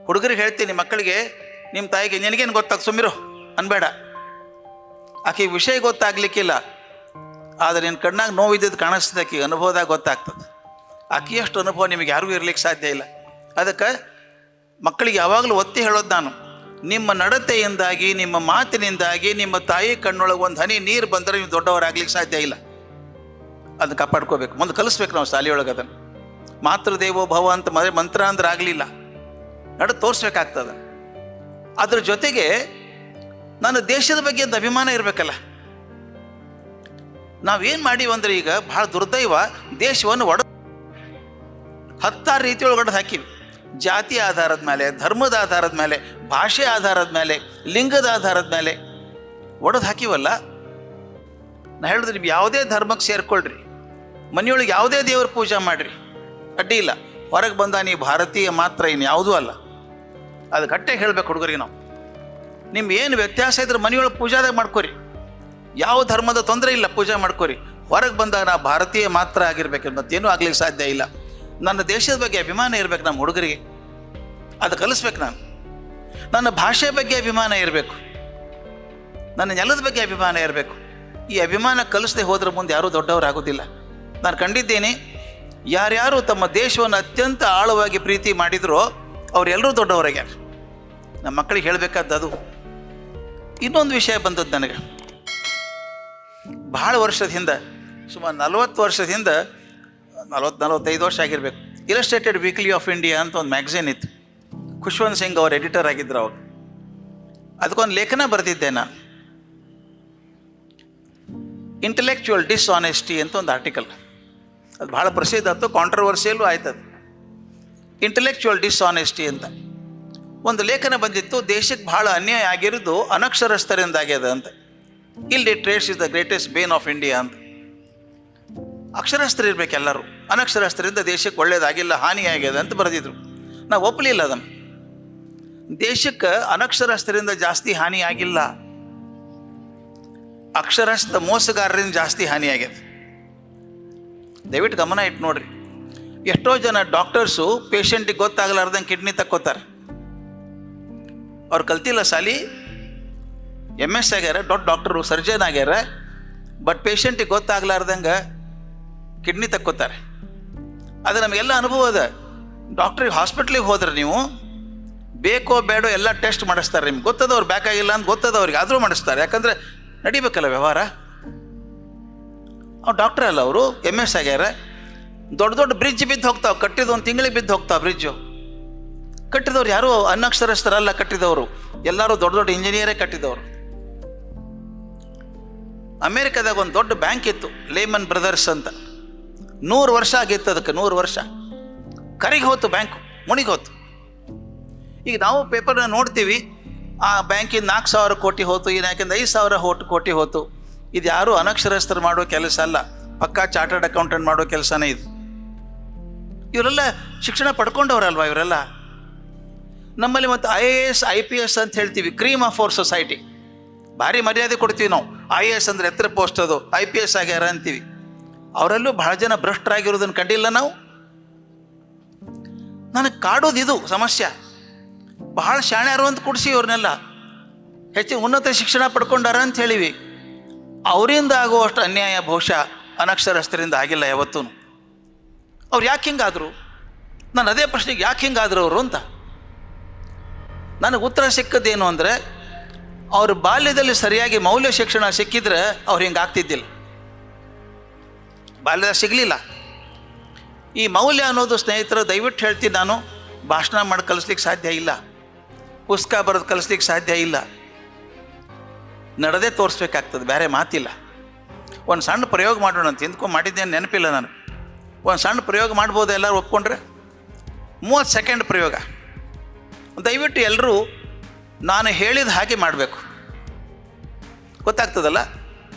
ಹುಡುಗರಿಗೆ ಹೇಳ್ತೀನಿ ಮಕ್ಕಳಿಗೆ, ನಿಮ್ಮ ತಾಯಿಗೆ ನಿನಗೇನು ಗೊತ್ತಾಗ ಸುಮ್ಮಿರು ಅನ್ಬೇಡ. ಆಕೆಗೆ ವಿಷಯ ಗೊತ್ತಾಗ್ಲಿಕ್ಕಿಲ್ಲ, ಆದರೆ ನಿನ್ನ ಕಣ್ಣಾಗ ನೋವಿದ್ದದ್ದು ಕಾಣಿಸ್ತದೆ, ಆಕೆಗೆ ಅನುಭವದಾಗ ಗೊತ್ತಾಗ್ತದೆ. ಆಕೆಯಷ್ಟು ಅನುಭವ ನಿಮಗೆ ಯಾರಿಗೂ ಇರ್ಲಿಕ್ಕೆ ಸಾಧ್ಯ ಇಲ್ಲ. ಅದಕ್ಕೆ ಮಕ್ಕಳಿಗೆ ಯಾವಾಗಲೂ ಒತ್ತಿ ಹೇಳೋದು ನಾನು, ನಿಮ್ಮ ನಡತೆಯಿಂದಾಗಿ, ನಿಮ್ಮ ಮಾತಿನಿಂದಾಗಿ ನಿಮ್ಮ ತಾಯಿ ಕಣ್ಣೊಳಗೆ ಒಂದು ಹನಿ ನೀರು ಬಂದರೆ ನೀವು ದೊಡ್ಡವರಾಗ್ಲಿಕ್ಕೆ ಸಾಧ್ಯ ಇಲ್ಲ. ಅದನ್ನು ಕಾಪಾಡ್ಕೋಬೇಕು, ಮುಂದೆ ಕಲಿಸ್ಬೇಕು ನಾವು ಶಾಲೆಯೊಳಗೆ. ಅದನ್ನು ಮಾತೃದೇವೋ ಭವ ಅಂತ ಮಂತ್ರ ಅಂದ್ರೆ ಆಗಲಿಲ್ಲ, ತೋರಿಸ್ಬೇಕಾಗ್ತದೆ. ಅದ್ರ ಜೊತೆಗೆ ನನ್ನ ದೇಶದ ಬಗ್ಗೆ ಒಂದು ಅಭಿಮಾನ ಇರಬೇಕಲ್ಲ. ನಾವೇನು ಮಾಡೀವಂದ್ರೆ ಈಗ ಭಾಳ ದುರ್ದೈವ, ದೇಶವನ್ನು 10 ರೀತಿಯೊಳಗಡೆ ಹಾಕಿವಿ. ಜಾತಿ ಆಧಾರದ ಮೇಲೆ, ಧರ್ಮದ ಆಧಾರದ ಮೇಲೆ, ಭಾಷೆ ಆಧಾರದ ಮೇಲೆ, ಲಿಂಗದ ಆಧಾರದ ಮೇಲೆ ಒಡೆದು ಹಾಕಿವಲ್ಲ. ನಾ ಹೇಳಿದ್ರೆ ನೀವು ಯಾವುದೇ ಧರ್ಮಕ್ಕೆ ಸೇರ್ಕೊಳ್ರಿ, ಮನೆಯೊಳಗೆ ಯಾವುದೇ ದೇವ್ರ ಪೂಜೆ ಮಾಡಿರಿ, ಅಡ್ಡಿ ಇಲ್ಲ. ಹೊರಗೆ ಬಂದ ನೀವು ಭಾರತೀಯ ಮಾತ್ರ, ಇನ್ನು ಯಾವುದೂ ಅಲ್ಲ. ಅದು ಗಟ್ಟಿಯಾಗಿ ಹೇಳಬೇಕು ಹುಡುಗರಿಗೆ ನಾವು. ನಿಮ್ಮ ಏನು ವ್ಯತ್ಯಾಸ ಇದ್ರೆ ಮನೆಯೊಳಗೆ ಪೂಜಾದಾಗ ಮಾಡ್ಕೊರಿ, ಯಾವ ಧರ್ಮದ ತೊಂದರೆ ಇಲ್ಲ, ಪೂಜೆ ಮಾಡ್ಕೊರಿ. ಹೊರಗೆ ಬಂದಾಗ ನಾವು ಭಾರತೀಯ ಮಾತ್ರ ಆಗಿರ್ಬೇಕು, ಮತ್ತೇನೂ ಆಗ್ಲಿಕ್ಕೆ ಸಾಧ್ಯ ಇಲ್ಲ. ನನ್ನ ದೇಶದ ಬಗ್ಗೆ ಅಭಿಮಾನ ಇರಬೇಕು ನಮ್ಮ ಹುಡುಗರಿಗೆ, ಅದು ಕಲಿಸ್ಬೇಕು ನಾನು. ನನ್ನ ಭಾಷೆ ಬಗ್ಗೆ ಅಭಿಮಾನ ಇರಬೇಕು, ನನ್ನ ನೆಲದ ಬಗ್ಗೆ ಅಭಿಮಾನ ಇರಬೇಕು. ಈ ಅಭಿಮಾನ ಕಲಿಸದೆ ಹೋದ್ರೆ ಮುಂದೆ ಯಾರೂ ದೊಡ್ಡವರಾಗೋದಿಲ್ಲ. ನಾನು ಕಂಡಿದ್ದೇನೆ, ಯಾರ್ಯಾರು ತಮ್ಮ ದೇಶವನ್ನು ಅತ್ಯಂತ ಆಳವಾಗಿ ಪ್ರೀತಿ ಮಾಡಿದರೋ ಅವರೆಲ್ಲರೂ ದೊಡ್ಡವರಾಗ್ಯಾರ. ನಮ್ಮ ಮಕ್ಕಳಿಗೆ ಹೇಳಬೇಕಾದ್ದು ಅದು. ಇನ್ನೊಂದು ವಿಷಯ ಬಂದದ್ದು ನನಗೆ ಭಾಳ ವರ್ಷದ ಹಿಂದೆ, ಸುಮಾರು 40 ವರ್ಷದ ಹಿಂದೆ, 45 ವರ್ಷ ಆಗಿರಬೇಕು. ಇಲಸ್ಟ್ರೇಟೆಡ್ ವೀಕ್ಲಿ ಆಫ್ ಇಂಡಿಯಾ ಅಂತ ಒಂದು ಮ್ಯಾಗ್ಝಿನ್ ಇತ್ತು. ಖುಷ್ವಂತ್ ಸಿಂಗ್ ಅವರು ಎಡಿಟರ್ ಆಗಿದ್ದರು ಅವಾಗ. ಅದಕ್ಕೊಂದು ಲೇಖನ ಬರೆದಿದ್ದೆ ನಾನು, ಇಂಟೆಲೆಕ್ಚುವಲ್ ಡಿಸ್ಆನೆಸ್ಟಿ ಅಂತ ಒಂದು ಆರ್ಟಿಕಲ್. ಅದು ಭಾಳ ಪ್ರಸಿದ್ಧ ಆಯಿತು, ಕಾಂಟ್ರವರ್ಸಿಯಲ್ಲೂ ಆಯ್ತದು. ಇಂಟೆಲೆಕ್ಚುವಲ್ ಡಿಸ್ಆನೆಸ್ಟಿ ಅಂತ ಒಂದು ಲೇಖನ ಬಂದಿತ್ತು. ದೇಶಕ್ಕೆ ಭಾಳ ಅನ್ಯಾಯ ಆಗಿರೋದು ಅನಕ್ಷರಸ್ಥರಿಂದ ಆಗ್ಯದ ಅಂತ. Illiterates is the greatest bane of India ಅಂತ. ಅಕ್ಷರಸ್ಥರು ಇರಬೇಕು ಎಲ್ಲರೂ, ಅನಕ್ಷರಸ್ಥರಿಂದ ದೇಶಕ್ಕೆ ಒಳ್ಳೇದಾಗಿಲ್ಲ, ಹಾನಿಯಾಗ್ಯದ ಅಂತ ಬರೆದಿದ್ರು. ನಾವು ಒಪ್ಪಲಿಲ್ಲ ಅದನ್ನು. ದೇಶಕ್ಕೆ ಅನಕ್ಷರಸ್ಥರಿಂದ ಜಾಸ್ತಿ ಹಾನಿ ಆಗಿಲ್ಲ, ಅಕ್ಷರಸ್ಥ ಮೋಸಗಾರರಿಂದ ಜಾಸ್ತಿ ಹಾನಿಯಾಗ್ಯದ. ದಯವಿಟ್ಟು ಗಮನ ಇಟ್ಟು ನೋಡ್ರಿ. ಎಷ್ಟೋ ಜನ ಡಾಕ್ಟರ್ಸು ಪೇಷಂಟಿಗೆ ಗೊತ್ತಾಗಲಾರ್ದಂಗೆ ಕಿಡ್ನಿ ತಕ್ಕೋತಾರೆ. ಅವ್ರು ಕಲ್ತಿಲ್ಲ ಸಾಲಿ, MS ಆಗ್ಯಾರ, ದೊಡ್ಡ ಡಾಕ್ಟರು, ಸರ್ಜನ್ ಆಗ್ಯಾರ, ಬಟ್ ಪೇಷಂಟಿಗೆ ಗೊತ್ತಾಗಲಾರ್ದಂಗೆ ಕಿಡ್ನಿ ತಕ್ಕೋತಾರೆ. ಅದು ನಮಗೆಲ್ಲ ಅನುಭವ ಅದ. ಡಾಕ್ಟ್ರಿಗೆ ಹಾಸ್ಪಿಟ್ಲಿಗೆ ಹೋದ್ರೆ ನೀವು ಬೇಕೋ ಬೇಡೋ ಎಲ್ಲ ಟೆಸ್ಟ್ ಮಾಡಿಸ್ತಾರೆ. ನಿಮ್ಗೆ ಗೊತ್ತದವ್ರು ಬೇಕಾಗಿಲ್ಲ ಅಂತ ಗೊತ್ತದವ್ರಿಗೆ, ಆದರೂ ಮಾಡಿಸ್ತಾರೆ. ಯಾಕಂದರೆ ನಡಿಬೇಕಲ್ಲ ವ್ಯವಹಾರ. ಅವ್ರು ಡಾಕ್ಟ್ರ್ ಅಲ್ಲ, ಅವರು MS ಆಗ್ಯಾರ. ದೊಡ್ಡ ದೊಡ್ಡ ಬ್ರಿಡ್ಜ್ ಬಿದ್ದು ಹೋಗ್ತಾವೆ, ಕಟ್ಟಿದ 1 ತಿಂಗಳಿಗೆ ಬಿದ್ದು ಹೋಗ್ತಾವೆ ಬ್ರಿಡ್ಜು. ಕಟ್ಟಿದವ್ರು ಯಾರು ಅನಕ್ಷರಸ್ಥರಲ್ಲ, ಕಟ್ಟಿದವರು ಎಲ್ಲರೂ ದೊಡ್ಡ ದೊಡ್ಡ ಇಂಜಿನಿಯರೇ ಕಟ್ಟಿದವರು. ಅಮೇರಿಕಾದಾಗ ಒಂದು ದೊಡ್ಡ ಬ್ಯಾಂಕ್ ಇತ್ತು, ಲೇಮನ್ ಬ್ರದರ್ಸ್ ಅಂತ. 100 ವರ್ಷ ಆಗಿತ್ತು ಅದಕ್ಕೆ, 100 ವರ್ಷ. ಕರಿಗೆ ಹೋತು ಬ್ಯಾಂಕು, ಮುಣಿಗೆ ಹೋತು. ಈಗ ನಾವು ಪೇಪರ್ನ ನೋಡ್ತೀವಿ, ಆ ಬ್ಯಾಂಕಿಂದ 4,000 ಕೋಟಿ ಹೋತು, ಈ ಬ್ಯಾಂಕಿಂದ 5,000 ಕೋಟಿ ಹೋತು. ಇದು ಯಾರು ಅನಕ್ಷರಸ್ಥರು ಮಾಡೋ ಕೆಲಸ ಅಲ್ಲ, ಪಕ್ಕಾ ಚಾರ್ಟರ್ಡ್ ಅಕೌಂಟೆಂಟ್ ಮಾಡೋ ಕೆಲಸನೇ ಇದು. ಇವರೆಲ್ಲ ಶಿಕ್ಷಣ ಪಡ್ಕೊಂಡವ್ರಲ್ವಾ ಇವರೆಲ್ಲ. ನಮ್ಮಲ್ಲಿ ಮತ್ತು IAS IPS ಅಂತ ಹೇಳ್ತೀವಿ, ಕ್ರೀಮ್ ಆಫ್ ಅವರ್ ಸೊಸೈಟಿ. ಭಾರಿ ಮರ್ಯಾದೆ ಕೊಡ್ತೀವಿ ನಾವು. IAS ಅಂದರೆ ಎತ್ತರ ಪೋಸ್ಟ್, ಅದು IPS ಆಗ್ಯಾರ ಅಂತೀವಿ. ಅವರಲ್ಲೂ ಭಾಳ ಜನ ಭ್ರಷ್ಟರಾಗಿರೋದನ್ನು ಕಂಡಿಲ್ಲ ನಾವು. ನನಗೆ ಕಾಡೋದು ಇದು ಸಮಸ್ಯೆ. ಬಹಳ ಶಾಣ್ಯಾರು ಅಂತ ಕೊಡಿಸಿ ಅವ್ರನ್ನೆಲ್ಲ ಹೆಚ್ಚು ಉನ್ನತ ಶಿಕ್ಷಣ ಪಡ್ಕೊಂಡಾರ ಅಂತ ಹೇಳಿವಿ. ಅವರಿಂದ ಆಗುವಷ್ಟು ಅನ್ಯಾಯ ಬಹುಶಃ ಅನಕ್ಷರಸ್ಥರಿಂದ ಆಗಿಲ್ಲ ಯಾವತ್ತೂ. ಅವ್ರು ಯಾಕೆ ಹಿಂಗಾದರು? ನಾನು ಅದೇ ಪ್ರಶ್ನೆಗೆ ಯಾಕೆ ಹಿಂಗಾದ್ರು ಅವರು ಅಂತ ನನಗೆ ಉತ್ತರ ಸಿಕ್ಕದೇನು ಅಂದರೆ, ಅವ್ರ ಬಾಲ್ಯದಲ್ಲಿ ಸರಿಯಾಗಿ ಮೌಲ್ಯ ಶಿಕ್ಷಣ ಸಿಕ್ಕಿದ್ರೆ ಅವ್ರು ಹಿಂಗೆ ಆಗ್ತಿದ್ದಿಲ್ಲ. ಬಾಲ್ಯದಾಗ ಸಿಗಲಿಲ್ಲ ಈ ಮೌಲ್ಯ ಅನ್ನೋದು. ಸ್ನೇಹಿತರು, ದಯವಿಟ್ಟು ಹೇಳ್ತೀನಿ ನಾನು, ಭಾಷಣ ಮಾಡಿ ಕಲಿಸ್ಲಿಕ್ಕೆ ಸಾಧ್ಯ ಇಲ್ಲ, ಪುಸ್ತಕ ಬರೆದು ಕಲಿಸ್ಲಿಕ್ಕೆ ಸಾಧ್ಯ ಇಲ್ಲ. ನಡೆದೇ ತೋರಿಸ್ಬೇಕಾಗ್ತದೆ, ಬೇರೆ ಮಾತಿಲ್ಲ. ಒಂದು ಸಣ್ಣ ಪ್ರಯೋಗ ಮಾಡೋಣ ಅಂತ ಮಾಡಿದ್ದೇನು ನೆನಪಿಲ್ಲ ನಾನು. ಒಂದು ಸಣ್ಣ ಪ್ರಯೋಗ ಮಾಡ್ಬೋದು, ಎಲ್ಲರೂ ಒಪ್ಕೊಂಡ್ರೆ. 30 ಸೆಕೆಂಡ್ ಪ್ರಯೋಗ. ದಯವಿಟ್ಟು ಎಲ್ಲರೂ ನಾನು ಹೇಳಿದ ಹಾಗೆ ಮಾಡಬೇಕು. ಗೊತ್ತಾಗ್ತದಲ್ಲ?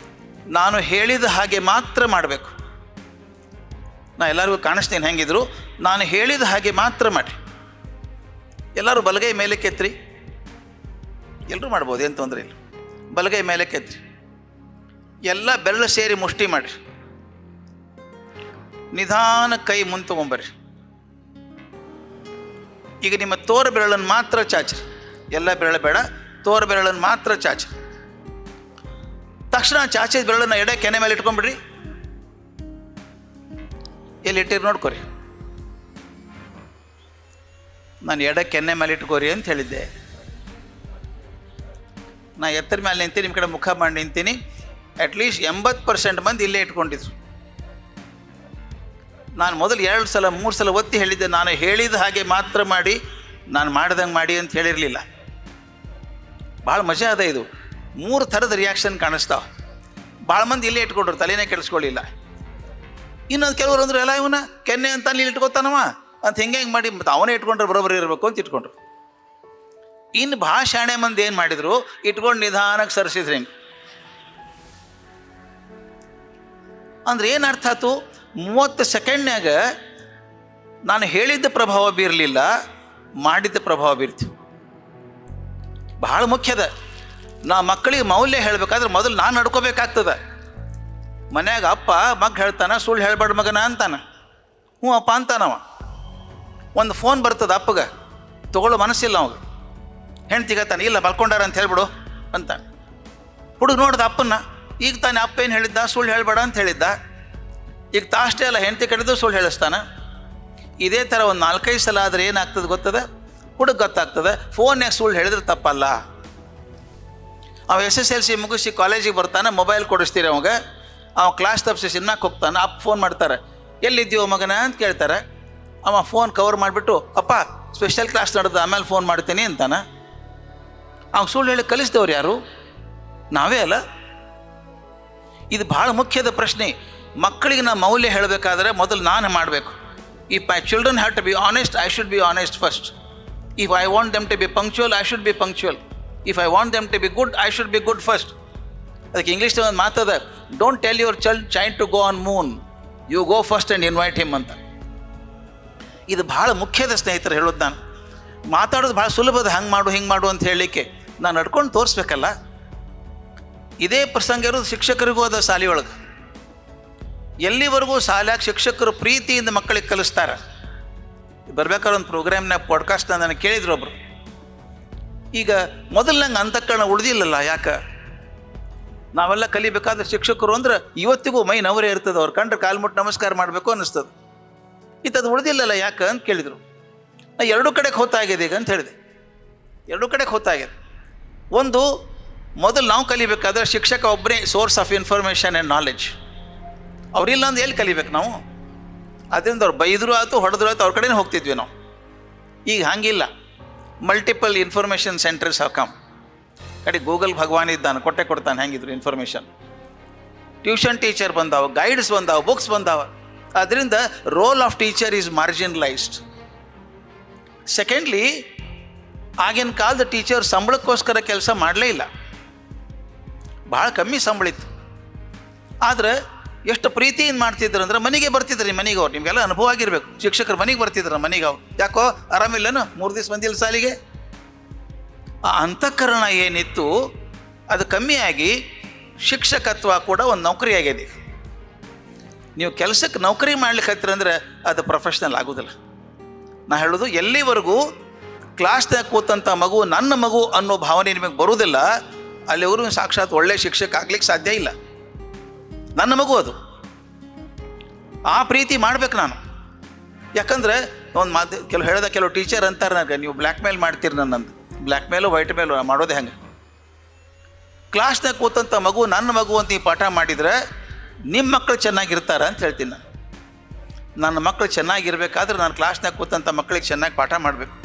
ನಾನು ಹೇಳಿದ ಹಾಗೆ ಮಾತ್ರ ಮಾಡಬೇಕು. ನಾ ಎಲ್ಲರಿಗೂ ಕಾಣಿಸ್ತೀನಿ ಹೆಂಗಿದ್ರು. ನಾನು ಹೇಳಿದ ಹಾಗೆ ಮಾತ್ರ ಮಾಡಿ. ಎಲ್ಲರೂ ಬಲಗೈ ಮೇಲೆ ಕೆತ್ರಿ. ಎಲ್ಲರೂ ಮಾಡ್ಬೋದು, ಏನು ತೊಂದರೆ ಇಲ್ಲ. ಬಲಗೈ ಮೇಲೆ ಕೆತ್ರಿ. ಎಲ್ಲ ಬೆರಳು ಸೇರಿ ಮುಷ್ಟಿ ಮಾಡಿರಿ. ನಿಧಾನ ಕೈ ಮುಂದೆ ತೊಗೊಂಬರ್ರಿ. ಈಗ ನಿಮ್ಮ ತೋರ ಬೆರಳನ್ನು ಮಾತ್ರ ಚಾಚ್ರಿ, ಎಲ್ಲ ಬೆರಳು ಬೇಡ, ತೋರ ಬೆರಳನ್ನು ಮಾತ್ರ ಚಾಚ್ರಿ. ತಕ್ಷಣ ಚಾಚಿದ ಬೆರಳನ್ನು ಎಡೆ ಕೆನೆ ಮೇಲೆ ಇಟ್ಕೊಂಡ್ಬಿಡ್ರಿ. ಎಲ್ಲಿ ಇಟ್ಟಿರಿ ನೋಡ್ಕೊರಿ. ನಾನು ಎಡೆ ಕೆನ್ನೆ ಮೇಲೆ ಇಟ್ಕೋರಿ ಅಂತ ಹೇಳಿದ್ದೆ. ನಾ ಎತ್ತರ ಮೇಲೆ ನಿಂತೀನಿ, ನಿಮ್ಮ ಕಡೆ ಮುಖ ಮಾಡಿ ನಿಂತೀನಿ. ಅಟ್ಲೀಸ್ಟ್ 80% ಮಂದಿ ಇಲ್ಲೇ ಇಟ್ಕೊಂಡಿದ್ರು. ನಾನು ಮೊದಲು 2 ಸಲ 3 ಸಲ ಒತ್ತಿ ಹೇಳಿದ್ದೆ, ನಾನು ಹೇಳಿದ ಹಾಗೆ ಮಾತ್ರ ಮಾಡಿ, ನಾನು ಮಾಡ್ದಂಗೆ ಮಾಡಿ ಅಂತ ಹೇಳಿರಲಿಲ್ಲ. ಭಾಳ ಮಜಾ ಅದ ಇದು. 3 ಥರದ ರಿಯಾಕ್ಷನ್ ಕಾಣಿಸ್ತಾವೆ. ಭಾಳ ಮಂದಿ ಇಲ್ಲೇ ಇಟ್ಕೊಂಡ್ರು, ತಲೆನೇ ಕೆಡಿಸ್ಕೊಳ್ಳಿಲ್ಲ. ಇನ್ನೊಂದು ಕೆಲವರು ಅಂದ್ರೆ ಎಲ್ಲ ಇವನ ಕೆನ್ನೆ ಅಂತ ಅಲ್ಲಿ ಇಟ್ಕೊತಾನವ ಅಂತ ಹಿಂಗೆ ಮಾಡಿ ಮತ್ತು ಅವನೇ ಇಟ್ಕೊಂಡ್ರೆ ಬರೋಬ್ಬರಿ ಇರಬೇಕು ಅಂತ ಇಟ್ಕೊಂಡ್ರು. ಇನ್ನು ಭಾಳ ಶಾಣೆ ಮಂದಿ ಏನು ಮಾಡಿದ್ರು, ಇಟ್ಕೊಂಡು ನಿಧಾನಕ್ಕೆ ಸರಿಸಿದ್ರು. ಹಿಂಗೆ ಅಂದ್ರೆ ಏನು ಅರ್ಥ ಆಯ್ತು? 30 ಸೆಕೆಂಡ್ನಾಗ ನಾನು ಹೇಳಿದ್ದ ಪ್ರಭಾವ ಬೀರಲಿಲ್ಲ, ಮಾಡಿದ್ದ ಪ್ರಭಾವ ಬೀರ್ತೀವಿ. ಭಾಳ ಮುಖ್ಯದ. ನಾ ಮಕ್ಕಳಿಗೆ ಮೌಲ್ಯ ಹೇಳಬೇಕಾದ್ರೆ ಮೊದಲು ನಾನು ನಡ್ಕೋಬೇಕಾಗ್ತದೆ. ಮನ್ಯಾಗ ಅಪ್ಪ ಮಗ ಹೇಳ್ತಾನೆ, ಸುಳ್ಳು ಹೇಳ್ಬೇಡ ಮಗನ ಅಂತಾನೆ. ಹ್ಞೂ ಅಪ್ಪ ಅಂತಾನವ. ಒಂದು ಫೋನ್ ಬರ್ತದೆ ಅಪ್ಪಗೆ, ತೊಗೊಳ್ಳೋ ಮನಸ್ಸಿಲ್ಲ ಅವಾಗ. ಹೆಣ್ತಿಗತ್ತಾನೆ, ಇಲ್ಲ ಮಲ್ಕೊಂಡಾರ ಅಂತ ಹೇಳ್ಬಿಡು ಅಂತ. ಹುಡುಗ ನೋಡ್ದ ಅಪ್ಪನ್ನ, ಈಗ ತಾನೇ ಅಪ್ಪ ಏನು ಹೇಳಿದ್ದ, ಸುಳ್ಳು ಹೇಳ್ಬೇಡ ಅಂತ ಹೇಳಿದ್ದ. ಈಗ ತಾಷ್ಟೇ ಅಲ್ಲ, ಹೆಂಡತಿ ಕಡೆದು ಸುಳ್ಳು ಹೇಳಿಸ್ತಾನೆ. ಇದೇ ಥರ ಒಂದು 4-5 ಸಲ ಆದರೆ ಏನಾಗ್ತದೆ ಗೊತ್ತದೆ? ಹುಡುಗ ಗೊತ್ತಾಗ್ತದೆ, ಫೋನ್ಯಾಗ ಸುಳ್ಳು ಹೇಳಿದ್ರೆ ತಪ್ಪಲ್ಲ. ಅವ SSLC ಮುಗಿಸಿ ಕಾಲೇಜಿಗೆ ಬರ್ತಾನೆ, ಮೊಬೈಲ್ ಕೊಡಿಸ್ತೀರಿ ಅವಾಗ. ಅವ ಕ್ಲಾಸ್ ತಪ್ಪಿಸಿ ಸಿನಿಮಾಕ್ಕೆ ಹೋಗ್ತಾನೆ. ಅಪ್ಪ ಫೋನ್ ಮಾಡ್ತಾರೆ, ಎಲ್ಲಿದ್ದೀವೋ ಮಗನ ಅಂತ ಕೇಳ್ತಾರೆ. ಅವ ಫೋನ್ ಕವರ್ ಮಾಡಿಬಿಟ್ಟು, ಅಪ್ಪ ಸ್ಪೆಷಲ್ ಕ್ಲಾಸ್ ನಡೆದ, ಆಮೇಲೆ ಫೋನ್ ಮಾಡ್ತೀನಿ ಅಂತಾನೆ. ಅವ ಸುಳ್ಳು ಹೇಳಿ ಕಲಿಸಿದವ್ರು ಯಾರು? ನಾವೇ ಅಲ್ಲ. ಇದು ಭಾಳ ಮುಖ್ಯದ ಪ್ರಶ್ನೆ. ಮಕ್ಕಳಿಗೆ ನಾವು ಮೌಲ್ಯ ಹೇಳಬೇಕಾದ್ರೆ ಮೊದಲು ನಾನು ಮಾಡಬೇಕು. If my children have to be honest, I should be honest first. If I want them to be punctual, I should be punctual. If I want them to be good, I should be good first. ಅದಕ್ಕೆ ಇಂಗ್ಲೀಷ್ನಲ್ಲಿ ಒಂದು ಮಾತದ, don't tell your child to go on moon, you go first and invite him ಅಂತ. ಇದು ಭಾಳ ಮುಖ್ಯದ ಸ್ನೇಹಿತರು ಹೇಳೋದು. ನಾನು ಮಾತಾಡೋದು ಭಾಳ ಸುಲಭದ, ಹಂಗೆ ಮಾಡು ಹಿಂಗೆ ಮಾಡು ಅಂತ ಹೇಳಲಿಕ್ಕೆ. ನಾನು ನಡ್ಕೊಂಡು ತೋರಿಸ್ಬೇಕಲ್ಲ. ಇದೇ ಪ್ರಸಂಗ ಇರೋದು ಶಿಕ್ಷಕರಿಗೂ ಅದ ಶಾಲೆಯೊಳಗೆ. ಎಲ್ಲಿವರೆಗೂ ಶಾಲ್ಯಾಗ ಶಿಕ್ಷಕರು ಪ್ರೀತಿಯಿಂದ ಮಕ್ಕಳಿಗೆ ಕಲಿಸ್ತಾರೆ. ಬರ್ಬೇಕಾದ್ರೆ ಒಂದು ಪ್ರೋಗ್ರಾಮ್ನಾಗ ಪಾಡ್ಕಾಸ್ಟ್ನ ನನಗೆ ಕೇಳಿದ್ರು ಒಬ್ಬರು. ಈಗ ಮೊದಲು ನಂಗೆ ಅಂತಃಕರಣ ಉಳಿದಿಲ್ಲಲ್ಲ, ಯಾಕೆ? ನಾವೆಲ್ಲ ಕಲಿಬೇಕಾದ್ರೆ ಶಿಕ್ಷಕರು ಅಂದ್ರೆ ಇವತ್ತಿಗೂ ಮೈ ನವರೇ ಇರ್ತದೆ. ಅವ್ರು ಕಂಡ್ರೆ ಕಾಲು ಮುಟ್ಟು ನಮಸ್ಕಾರ ಮಾಡಬೇಕು ಅನ್ನಿಸ್ತದೆ. ಇದು ಉಳಿದಿಲ್ಲಲ್ಲ ಯಾಕೆ ಅಂತ ಕೇಳಿದರು. ನಾ 2 ಕಡೆಗೆ ಹೊತ್ತಾಗಿದೆ ಈಗ ಅಂತ ಹೇಳಿದೆ. 2 ಕಡೆಗೆ ಹೊತ್ತಾಗಿದೆ. ಒಂದು, ಮೊದಲು ನಾವು ಕಲಿಬೇಕಾದ್ರೆ ಶಿಕ್ಷಕ ಒಬ್ಬರೇ source of information and knowledge. ಅವರಿಲ್ಲ ಅಂದ್ರೆ ಎಲ್ಲಿ ಕಲಿಬೇಕು ನಾವು? ಅದರಿಂದ ಅವ್ರು ಬೈದರೂ ಆಯ್ತು, ಹೊಡೆದ್ರು ಆಯ್ತು, ಅವ್ರ ಕಡೆನೇ ಹೋಗ್ತಿದ್ವಿ ನಾವು. ಈಗ ಹಂಗಿಲ್ಲ. ಮಲ್ಟಿಪಲ್ ಇನ್ಫಾರ್ಮೇಷನ್ ಸೆಂಟರ್ಸ್ ಹಾವ್ ಕಮ್. ಕಡೆ ಗೂಗಲ್ ಭಗವಾನ್ ಇದ್ದಾನೆ, ಕೊಡ್ತಾನೆ ಹೆಂಗಿದ್ರು ಇನ್ಫಾರ್ಮೇಷನ್. ಟ್ಯೂಷನ್ ಟೀಚರ್ ಬಂದಾವ, ಗೈಡ್ಸ್ ಬಂದಾವ, ಬುಕ್ಸ್ ಬಂದಾವ. ಅದರಿಂದ role of teacher is marginalised. Secondly, ಆಗಿನ ಕಾಲದ ಟೀಚರ್ ಸಂಬಳಕ್ಕೋಸ್ಕರ ಕೆಲಸ ಮಾಡಲೇ ಇಲ್ಲ. ಭಾಳ ಕಮ್ಮಿ ಸಂಬಳ ಇತ್ತು. ಆದರೆ ಎಷ್ಟು ಪ್ರೀತಿಯಿಂದ ಮಾಡ್ತಿದ್ರು ಅಂದ್ರೆ ಮನೆಗೆ ಬರ್ತಿದ್ರಿ. ಮನೆಗೆ ಅವ್ರು, ನಿಮಗೆಲ್ಲ ಅನುಭವ ಆಗಿರ್ಬೇಕು. ಶಿಕ್ಷಕರು ಮನೆಗೆ ಬರ್ತಿದ್ರು, ಮನೆಗೆ ಅವ್ರು. ಯಾಕೋ ಆರಾಮಿಲ್ಲನು, 3 ದಿವಸ ಬಂದಿಲ್ಲ ಸಾಲಿಗೆ. ಆ ಅಂತಃಕರಣ ಏನಿತ್ತು ಅದು ಕಮ್ಮಿಯಾಗಿ ಶಿಕ್ಷಕತ್ವ ಕೂಡ ಒಂದು ನೌಕರಿ ಆಗಿದೆ. ನೀವು ಕೆಲಸಕ್ಕೆ ನೌಕರಿ ಮಾಡ್ಲಿಕ್ಕೆ ಹತ್ತಿರಂದ್ರೆ ಅದು ಪ್ರೊಫೆಷ್ನಲ್ ಆಗೋದಿಲ್ಲ. ನಾ ಹೇಳೋದು, ಎಲ್ಲಿವರೆಗೂ ಕ್ಲಾಸ್ನಾಗ ಕೂತಂಥ ಮಗು ನನ್ನ ಮಗು ಅನ್ನೋ ಭಾವನೆ ನಿಮಗೆ ಬರುವುದಿಲ್ಲ, ಅಲ್ಲಿವರೆಗೂ ಸಾಕ್ಷಾತ್ ಒಳ್ಳೆ ಶಿಕ್ಷಕ ಆಗ್ಲಿಕ್ಕೆ ಸಾಧ್ಯ ಇಲ್ಲ. ನನ್ನ ಮಗು ಅದು. ಆ ಪ್ರೀತಿ ಮಾಡ್ಬೇಕು ನಾನು. ಯಾಕಂದರೆ ಒಂದು ಕೆಲವು ಟೀಚರ್ ಅಂತಾರೆ ನನಗೆ, ನೀವು ಬ್ಲ್ಯಾಕ್ ಮೇಲ್ ಮಾಡ್ತೀರಿ ನನ್ನಂದು. ಬ್ಲ್ಯಾಕ್ ಮೇಲು ವೈಟ್ ಮೇಲು ಮಾಡೋದೇ ಹಂಗೆ. ಕ್ಲಾಸ್ನಾಗ ಕೂತಂಥ ಮಗು ನನ್ನ ಮಗು ಅಂತ ಈ ಪಾಠ ಮಾಡಿದರೆ ನಿಮ್ಮ ಮಕ್ಕಳು ಚೆನ್ನಾಗಿರ್ತಾರೆ ಅಂತ ಹೇಳ್ತೀನಿ ನಾನು. ನನ್ನ ಮಕ್ಕಳು ಚೆನ್ನಾಗಿರ್ಬೇಕಾದ್ರೆ ನಾನು ಕ್ಲಾಸ್ನಾಗ ಕೂತಂಥ ಮಕ್ಕಳಿಗೆ ಚೆನ್ನಾಗಿ ಪಾಠ ಮಾಡಬೇಕು.